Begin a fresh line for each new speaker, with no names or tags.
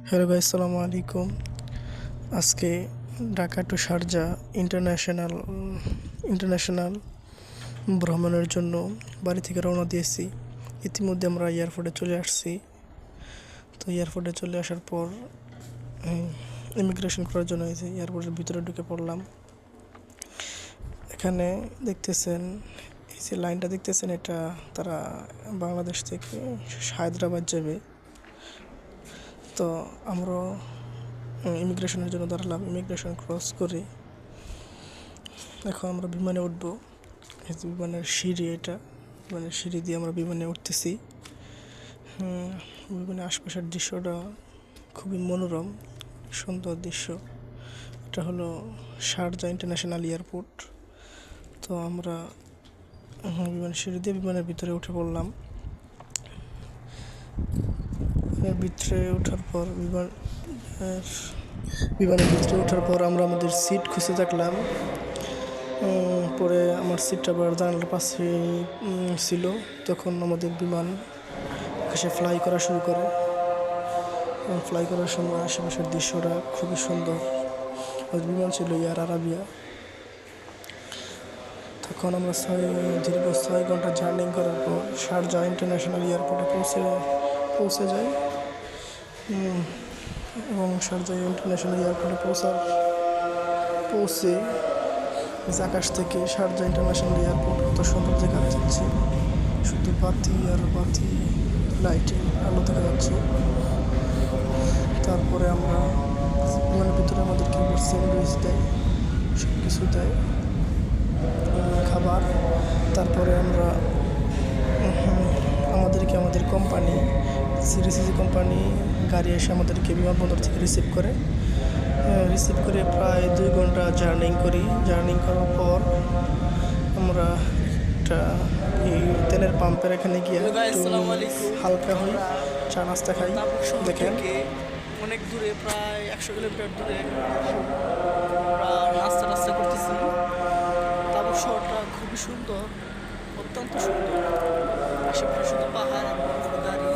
Hello guys, আসসালামু আলাইকুম। আজকে ঢাকা টু শারজা ইন্টারন্যাশনাল ভ্রমণের জন্য বাড়ি থেকে রওনা দিয়েছি। ইতিমধ্যে আমরা এয়ারপোর্টে চলে আসছি। তো এয়ারপোর্টে চলে আসার পর ইমিগ্রেশন করার জন্য এয়ারপোর্টের ভিতরে ঢুকে পড়লাম। এখানে দেখতেছেন, এই যে লাইনটা দেখতেছেন, এটা তারা বাংলাদেশ থেকে হায়দ্রাবাদ যাবে। তো আমরা ইমিগ্রেশনের জন্য দাঁড়ালাম। ইমিগ্রেশন ক্রস করে এখন আমরা বিমানে উঠবো। এই যে বিমানের সিঁড়ি, এটা বিমানের সিঁড়ি দিয়ে আমরা বিমানে উঠতেছি। বিমানের আশপাশের দৃশ্যটা খুবই মনোরম, সুন্দর দৃশ্য। এটা হলো শারজা ইন্টারন্যাশনাল এয়ারপোর্ট। তো আমরা বিমানের সিঁড়ি দিয়ে বিমানের ভিতরে উঠে পড়লাম। ভিতরে ওঠার পর বিমানের ভিতরে ওঠার পর আমরা আমাদের সিট খুঁজে থাকলাম। পরে আমার সিটটা আবার জানালার পাশে ছিল। তখন আমাদের বিমান আকাশে ফ্লাই করা শুরু করে। ফ্লাই করার সময় আশেপাশের দৃশ্যটা খুবই সুন্দর। বিমান ছিল এয়ার আরাবিয়া। তখন আমরা দীর্ঘ 6 ঘন্টা জার্নি করার পর শারজা ইন্টারন্যাশনাল এয়ারপোর্টে পৌঁছে যাই। এবং শারজা ইন্টারন্যাশনাল এয়ারপোর্টে পৌঁছে আকাশ থেকে শারজা ইন্টারন্যাশনাল এয়ারপোর্ট কত সুন্দর দেখা যাচ্ছে। শুধু বাতি আর বাতি, লাইটিং, আলো দেখা যাচ্ছে। তারপরে আমরা বিমানের ভিতরে আমাদেরকে স্যান্ডউইচ দেয়, সব কিছু দেয়, খাবার। তারপরে আমরা আমাদের কোম্পানি সিরিসি কোম্পানি গাড়ি এসে আমাদেরকে বিমানবন্দর থেকে রিসিভ করে প্রায় 2 ঘন্টা জার্নি করার পর আমরা একটা এই তেলের পাম্পের এখানে গিয়ে হালকা হই, চা নাস্তা খাই। দেখেন
অনেক দূরে, প্রায় 100 কিলোমিটার দূরে নাস্তা করতেছি। তারপর শহরটা খুবই সুন্দর, অত্যন্ত সুন্দর। আশেপাশে শুধু পাহাড় আর বড় বড় গাড়ি।